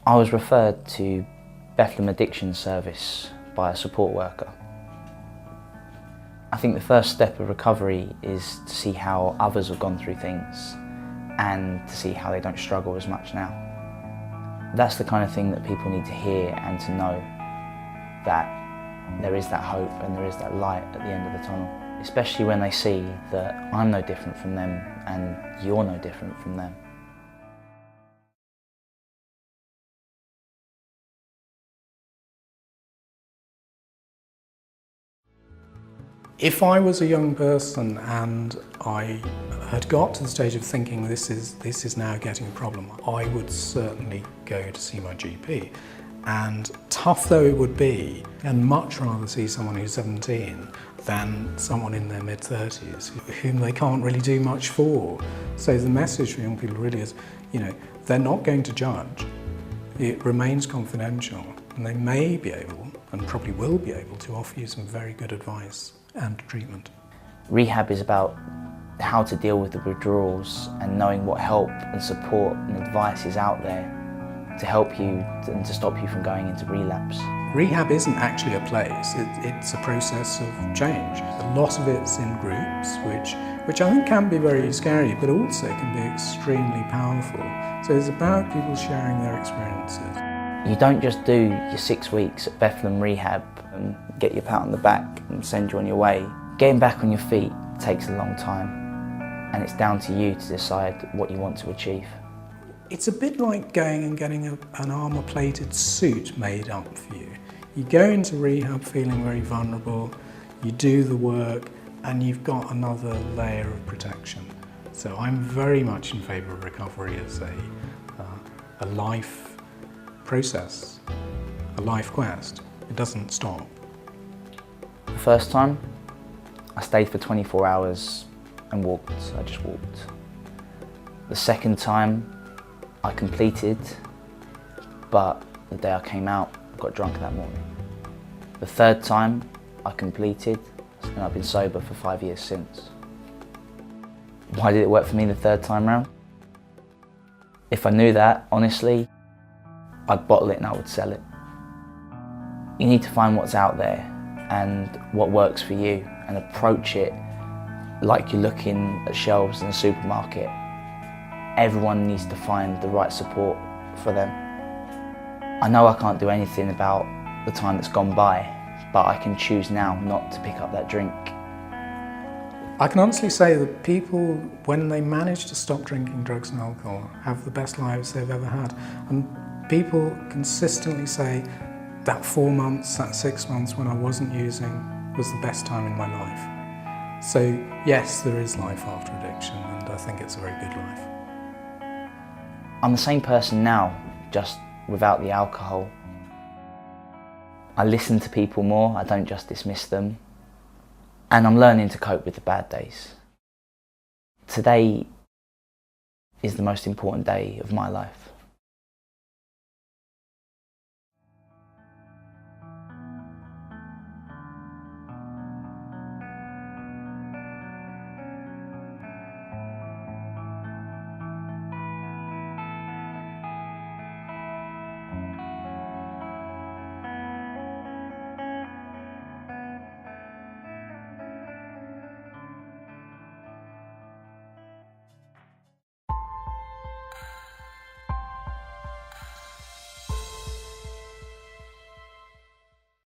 I was referred to Bethlehem Addiction Service by a support worker. I think the first step of recovery is to see how others have gone through things and to see how they don't struggle as much now. That's the kind of thing that people need to hear and to know, that there is that hope and there is that light at the end of the tunnel, especially when they see that I'm no different from them and you're no different from them. If I was a young person and I had got to the stage of thinking this is now getting a problem, I would certainly go to see my GP. And tough though it would be, I'd much rather see someone who's 17 than someone in their mid-30s whom they can't really do much for. So the message for young people really is, they're not going to judge. It remains confidential, and they may be able, and probably will be able, to offer you some very good advice and treatment. Rehab is about how to deal with the withdrawals and knowing what help and support and advice is out there to help you and to stop you from going into relapse. Rehab isn't actually a place, it's a process of change. A lot of it's in groups, which I think can be very scary, but also can be extremely powerful. So it's about people sharing their experiences. You don't just do your 6 weeks at Bethlehem Rehab and get your pat on the back and send you on your way. Getting back on your feet takes a long time, and it's down to you to decide what you want to achieve. It's a bit like going and getting an armour-plated suit made up for you. You go into rehab feeling very vulnerable, you do the work, and you've got another layer of protection. So I'm very much in favour of recovery as a life process, a life quest. It doesn't stop. The first time, I stayed for 24 hours and walked. I just walked. The second time, I completed, but the day I came out, I got drunk that morning. The third time, I completed, and I've been sober for 5 years since. Why did it work for me the third time round? If I knew that, honestly, I'd bottle it and I would sell it. You need to find what's out there and what works for you and approach it like you're looking at shelves in a supermarket. Everyone needs to find the right support for them. I know I can't do anything about the time that's gone by, but I can choose now not to pick up that drink. I can honestly say that people, when they manage to stop drinking drugs and alcohol, have the best lives they've ever had. And people consistently say that 4 months, that 6 months when I wasn't using was the best time in my life. So yes, there is life after addiction, and I think it's a very good life. I'm the same person now, just without the alcohol. I listen to people more, I don't just dismiss them. And I'm learning to cope with the bad days. Today is the most important day of my life.